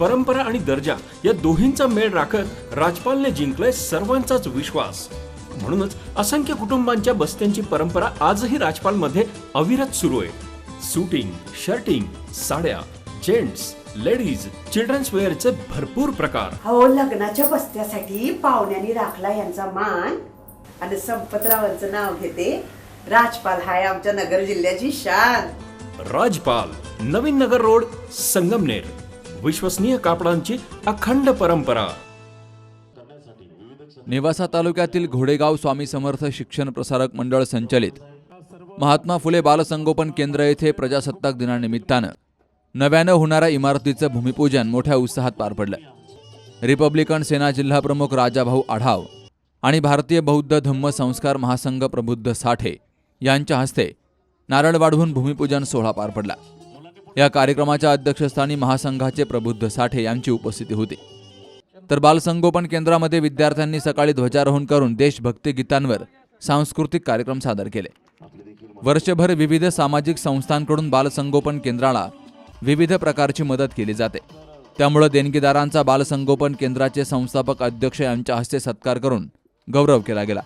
परंपरा आणि दर्जा या दोहींचा मेळ राखत राजपालने जिंकलाय सर्वांचाच विश्वास। म्हणूनच असंख्य कुटुंबांच्या बस्त्यांची परंपरा आजही राजपालमध्ये अविरत सुरू आहे। सूटिंग, शर्टिंग, साड्या, जेंट्स, लेडीज, चिल्ड्रन्स वेअरचे भरपूर प्रकार। हो, लग्नाच्या बस्त्यासाठी पाहुण्यांनी राखला यांचा मान आणि संपतरावांचं नाव घेते। राजपाल हाय आमच्या नगर जिल्ह्याची शान। राजपाल, नवीन नगर रोड, संगमनेर। विश्वसनीय कापडांची अखंड परंपरा। नेवासा तालुक्यातील घोडेगाव स्वामी समर्थ शिक्षण प्रसारक मंडळ संचलित महात्मा फुले बालसंगोपन केंद्र येथे प्रजासत्ताक दिनानिमित्तानं नव्यानं होणाऱ्या इमारतीचं भूमिपूजन मोठ्या उत्साहात पार पडलं। रिपब्लिकन सेना जिल्हाप्रमुख राजाभाऊ आढाव आणि भारतीय बौद्ध धम्म संस्कार महासंघ प्रबुद्ध साठे यांच्या हस्ते नारळ वाढवून भूमिपूजन सोहळा पार पडला। या कार्यक्रमाच्या अध्यक्षस्थानी महासंघाचे प्रबुद्ध साठे यांची उपस्थिती होती। तर बालसंगोपन केंद्रामध्ये विद्यार्थ्यांनी सकाळी ध्वजारोहण करून देशभक्ती गीतांवर सांस्कृतिक कार्यक्रम सादर केले। वर्षभर विविध सामाजिक संस्थांकडून बालसंगोपन केंद्राला विविध प्रकारची मदत केली जाते। त्यामुळे देणगीदारांचा बालसंगोपन केंद्राचे संस्थापक अध्यक्ष यांच्या हस्ते सत्कार करून गौरव केला गेला।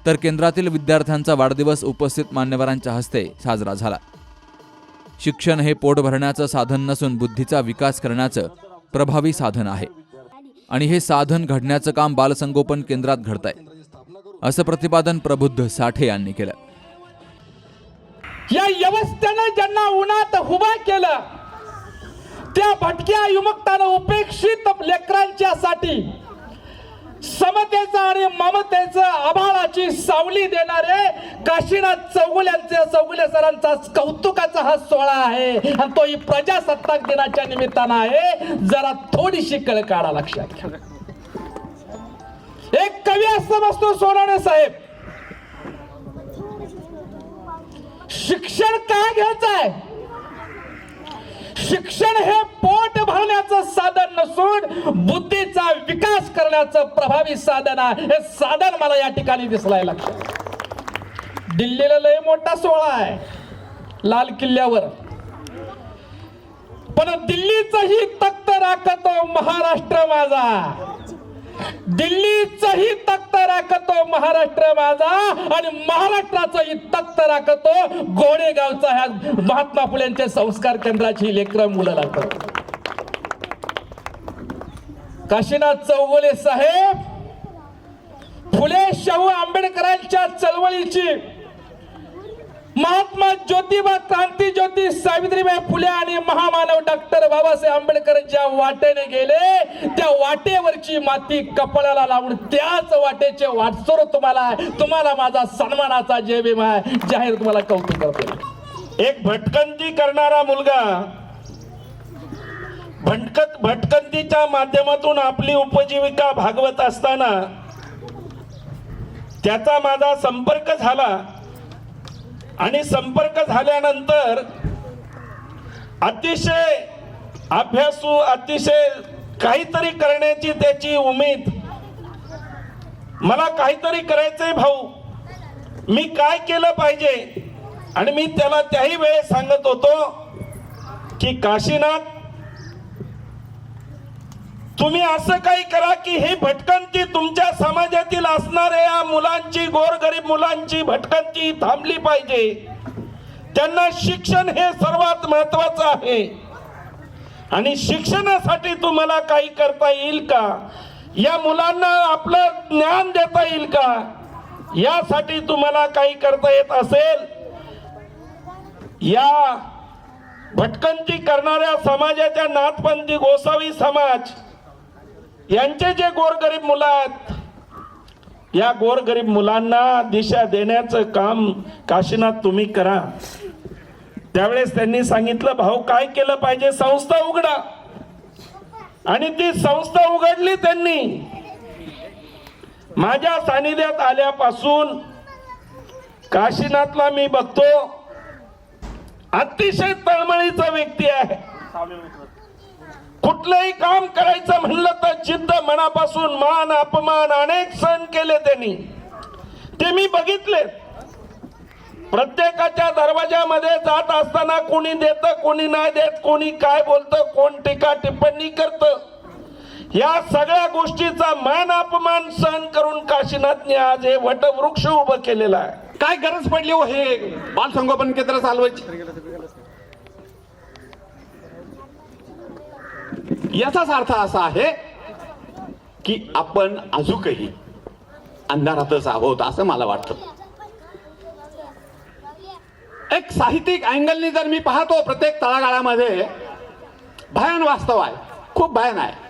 तर केंद्रातील विद्यार्थ्यांचा वाढदिवस उपस्थित मान्यवरांच्या हस्ते साजरा झाला। शिक्षण हे पोट भरण्याचं साधन नसून बुद्धीचा विकास करण्याचं प्रभावी साधन आहे आणि हे साधन घडण्याचं काम बालसंगोपन केंद्रात घडतंय, असं प्रतिपादन प्रबुद्ध साठे यांनी केलं। या व्यवस्थेने ज्यांना उन्हात उभा केलं त्या भटक्या युवकांना उपेक्षित लेकरांच्यासाठी समतेचा आणि ममतेचा आभाळाची सावली देणारे काशीनाथ चौगुले सरांचा कौतुकाचा हा सोहळा आहे आणि तो ही प्रजासत्ताक दिनाच्या निमित्तानं आहे। जरा थोडीशी कळ काढा लक्षात घ्या। एक कवी असं बसतो सोनाने साहेब, शिक्षण काय घ्यायचंय? शिक्षण हे पोट भरण्याचं साधन नसून बुद्धीचा विकास करण्याचं प्रभावी साधन आहे। हे साधन मला या ठिकाणी दिसलाय लक्षात। दिल्लीला लय मोठा सोहळा आहे लाल किल्ल्यावर, पण दिल्लीचंही तख्त राखतो महाराष्ट्र माझा। दिल्लीचंही तख्त राखतो महाराष्ट्र माझा आणि महाराष्ट्राचंही तख्त राखतो घोडेगावचा ह्या महात्मा फुलेंच्या संस्कार केंद्राची लेकरं मुलं लागतात। काशीनाथ चौगुले साहेब फुले शाहू आंबेडकरांच्या चळवळीची, महात्मा ज्योतिबा क्रांती ज्योती सावित्रीबाई फुले आणि महामानव डॉक्टर बाबासाहेब आंबेडकर ज्या वाटेने गेले त्या वाटेवरची माती कपाळाला लावून त्याच वाटेचे वाटसोर तुम्हाला माझा सन्मानाचा जय भीम आहे, जाहीर तुम्हाला कौतुक करतो। एक भटकंती करणारा मुलगा भटकंतीच्या माध्यमातून आपली उपजीविका भागवत असताना त्याचा माझा संपर्क झाला आणि संपर्क झाल्यानंतर अतिशय अभ्यासू, अतिशय काहीतरी करण्याची त्याची उमेद, मला काहीतरी करायचंय भाऊ, मी काय केलं पाहिजे? आणि मी त्याला त्याही वेळेस सांगत होतो की काशीनाथ, तुम्ही असं काही करा की ही भटकंती तुमच्या समाजातील असणाऱ्या मुलांची, गोरगरीब मुलांची भटकंती थांबली पाहिजे। त्यांना शिक्षण हे सर्वात महत्वाचं आहे आणि शिक्षणासाठी तुम्हाला काही करता येईल का? या मुलांना आपलं ज्ञान देता येईल का? यासाठी तुम्हाला काही करता येत असेल, या भटकंती करणाऱ्या समाजाच्या नाथपंथी गोसावी समाज यांचे जे गोरगरीब मुलं आहेत, या गोरगरीब मुलांना दिशा देण्याचं काम काशीनाथ तुम्ही करा। त्यावेळेस त्यांनी सांगितलं, भाऊ काय केलं पाहिजे? संस्था उघडा। आणि ती संस्था उघडली त्यांनी। माझ्या सानिध्यात आल्यापासून काशीनाथला मी बघतो अतिशय तळमळीचा व्यक्ती आहे। कुठलंही काम करायचं म्हणलं तर जिद्द, मनापासून मान अपमान अनेक सहन केले त्यांनी, ते मी बघितले। प्रत्येकाच्या दरवाजामध्ये जात असताना कोणी देतं, कोणी नाही देत, कोणी काय बोलतं, कोण टीका टिप्पणी करतं, या सगळ्या गोष्टीचा मान अपमान सहन करून काशीनाथने आज हे वटवृक्ष उभं केलेलं आहे. काय गरज पडली हो हे बाल संगोपन केंद्र चालवायची? याचाच अर्थ असा आहे की आपण अजूनही अंधारातच आहोत असं मला वाटतं. एक साहित्यिक अँगलनी जर मी पाहतो, प्रत्येक तळागाळामध्ये भयान वास्तव आहे, खूप भयान आहे.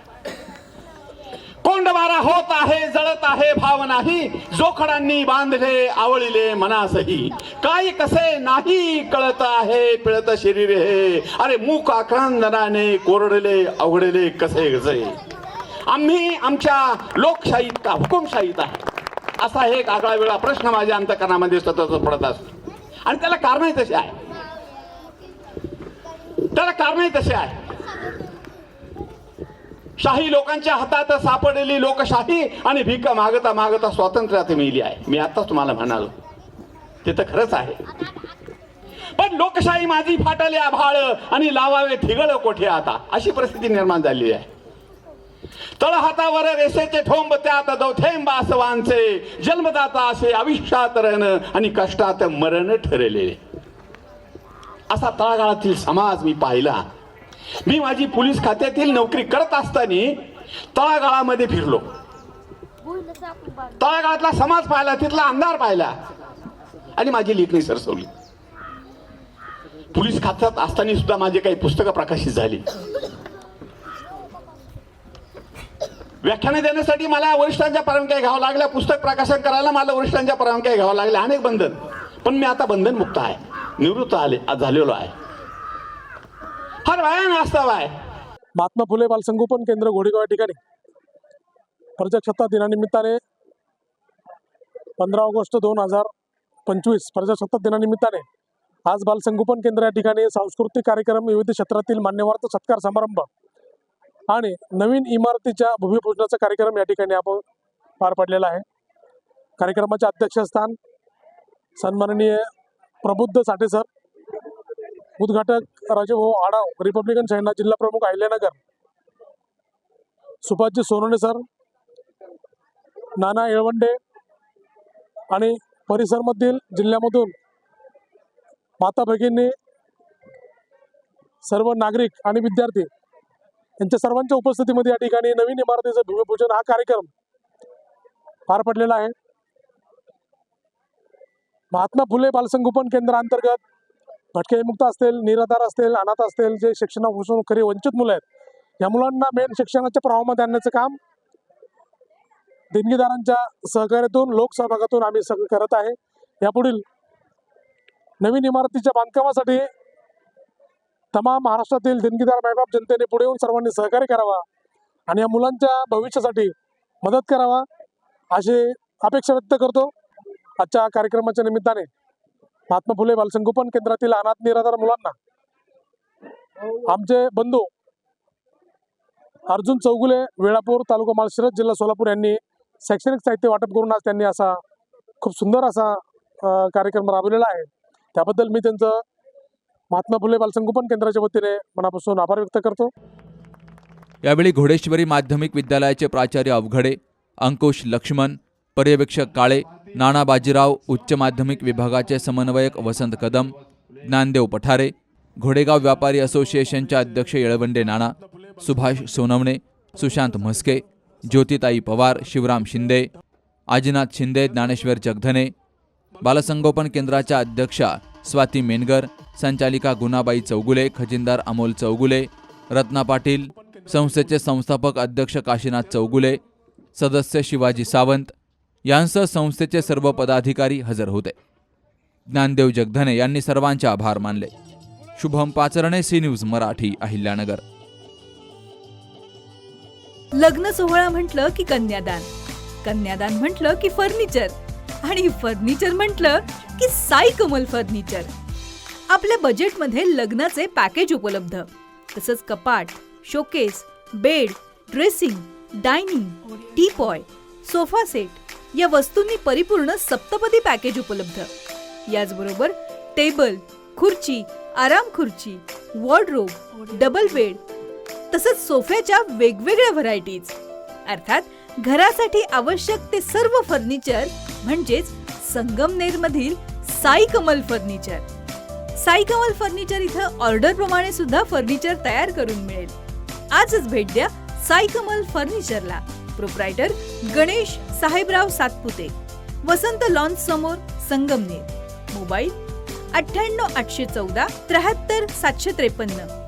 कोंडवारा होत आहे, जळत आहे भाव नाही, जोखडांनी बांधले आवळीले मनासही, काय कसे नाही कळत आहे, पिळत शरीर हे, अरे मूक आक्रंदनाने कोरडले अवघडले कसे कसे. आम्ही आमच्या लोकशाहीत का हुकुमशाहीत आहे, असा एक आगळा वेगळा प्रश्न माझ्या अंतःकरणामध्ये सतत पडत असतो. आणि त्याला कारणही तसे आहे, त्याला कारणही तसे आहे. शाही लोकांच्या हातात सापडलेली लोकशाही आणि भीक मागता मागता स्वातंत्र्यात मिळली आहे. मी आताच तुम्हाला म्हणालो, ते तर खरंच आहे. पण लोकशाही माझी फाटले आभाळ आणि लावावे थिगळ कोठे आता, अशी परिस्थिती निर्माण झाली आहे. तळहातावर रेषेचे ठोंब त्यात दौथेंब आसवांचे, जन्मदाता असे आयुष्यात रण आणि कष्टात मरण ठरलेले. असा तळागाळातील समाज मी पाहिला. मी माझी पोलीस खात्यातील नोकरी करत असताना तळागाळामध्ये फिरलो, तळागाळातला समाज पाहिला, तिथला अंधार पाहिला आणि माझी लेखणी सरसवली. पोलीस खात्यात असताना सुद्धा माझी काही पुस्तकं प्रकाशित झाली. व्याख्याने देण्यासाठी मला वरिष्ठांच्या परवानग्या घ्यावं लागल्या, पुस्तक प्रकाशन करायला मला वरिष्ठांच्या परवानग्या घ्यावं लागल्या, अनेक बंधन. पण मी आता बंधनमुक्त आहे, निवृत्त झालेलो आहे. फार भयान वास्तव आहे. महात्मा फुले बालसंगोपन केंद्र घोडेगाव या ठिकाणी प्रजासत्ताक दिनानिमित्ताने 15 ऑगस्ट 2025 प्रजासत्ताक दिनानिमित्ताने आज बालसंगोपन केंद्र या ठिकाणी सांस्कृतिक कार्यक्रम, विविध क्षेत्रातील मान्यवरांचा सत्कार समारंभ आणि नवीन इमारतीच्या भूमिपूजनाचा कार्यक्रम या ठिकाणी आपण पार पडलेला आहे. कार्यक्रमाचे अध्यक्षस्थान सन्माननीय प्रबुद्ध साठे सर, उद्घाटक राजेभाऊ आडाव, रिपब्लिकन सेना जिल्हा प्रमुख अहिल्यानगर, सुभाषजी सोनवणे सर, नाना येळवंडे आणि परिसरमधील जिल्ह्यामधून माता भगिनी, सर्व नागरिक आणि विद्यार्थी यांच्या सर्वांच्या उपस्थितीमध्ये या ठिकाणी नवीन इमारतीचं भूमिपूजन हा कार्यक्रम पार पडलेला आहे. महात्मा फुले बालसंगोपन केंद्रांतर्गत भटकेमुक्त असतील, निराधार असतील, अनाथ असतील, जे शिक्षणापासून खरी वंचित मुलं आहेत, या मुलांना मेन शिक्षणाच्या प्रवाहामध्ये आणण्याचं काम देणगीदारांच्या सहकार्यातून, लोकसहभागातून आम्ही सगळं करत आहे. यापुढील नवीन इमारतीच्या बांधकामासाठी तमाम महाराष्ट्रातील देणगीदार मायबाप जनतेने पुढे येऊन सर्वांनी सहकार्य करावा आणि या मुलांच्या भविष्यासाठी मदत करावा अशी अपेक्षा व्यक्त करतो. आजच्या कार्यक्रमाच्या निमित्ताने महात्मा फुले बालसंगोपन केंद्रातील अनाथ निराधार मुलांना आमचे बंधू अर्जुन चौगुले, वेळापूर, तालुका माळशिरस, जिल्हा सोलापूर यांनी शैक्षणिक साहित्य वाटप करून आज त्यांनी असा खूप सुंदर असा कार्यक्रम राबवलेला आहे. त्याबद्दल मी त्यांचं महात्मा फुले बालसंगोपन केंद्राच्या वतीने मनापासून आभार व्यक्त करतो. यावेळी घोडेश्वरी माध्यमिक विद्यालयाचे प्राचार्य अवघडे, अंकुश लक्ष्मण, पर्यवेक्षक काळे, नाना बाजीराव, उच्च माध्यमिक विभागाचे समन्वयक वसंत कदम, ज्ञानदेव पठारे, घोडेगाव व्यापारी असोसिएशनचे अध्यक्ष येळवंडे नाना, सुभाष सोनवणे, सुशांत म्हस्के, ज्योतिताई पवार, शिवराम शिंदे, आजीनाथ शिंदे, ज्ञानेश्वर जगधने, बालसंगोपन केंद्राच्या अध्यक्षा स्वाती मेनगर, संचालिका गुणाबाई चौगुले, खजिनदार अमोल चौगुले, रत्ना पाटील, संस्थेचे संस्थापक अध्यक्ष काशीनाथ चौगुले, सदस्य शिवाजी सावंत यांसह संस्थेचे सर्व पदाधिकारी हजर होते. ज्ञानदेव जगधने यांनी सर्वांचे आभार मानले. Shubham Pacharne, C news Marathi, Ahilyanagar. लग्न सोहळा म्हटलं की कन्यादान, कन्यादान म्हटलं की फर्निचर आणि फर्निचर म्हटलं की साई कमल फर्निचर. आपल्या बजेटमध्ये लग्नाचे पॅकेज उपलब्ध, तसंच कपाट, showcase, bed, dressing, dining, teapoy, sofa set या वस्तूंनी परिपूर्ण सप्तपदी पॅकेज उपलब्ध. याचबरोबर टेबल, खुर्ची, आराम खुर्ची, वॉर्डरोब, डबल बेड तसंच सोफ्याच्या वेगवेगळ्या व्हरायटीज, अर्थात घरासाठी आवश्यक ते सर्व फर्निचर म्हणजेच संगमनेरमधील साई कमल फर्निचर. साई कमल फर्निचर इथं ऑर्डर प्रमाणे सुद्धा फर्निचर तयार करून मिळेल. आजच भेट द्या साई कमल फर्निचरला. प्रोप्रायटर गणेश साहेबराव सातपुते, वसंत लॉन्च समोर, संगमनेर. मोबाईल 98 814 73 753.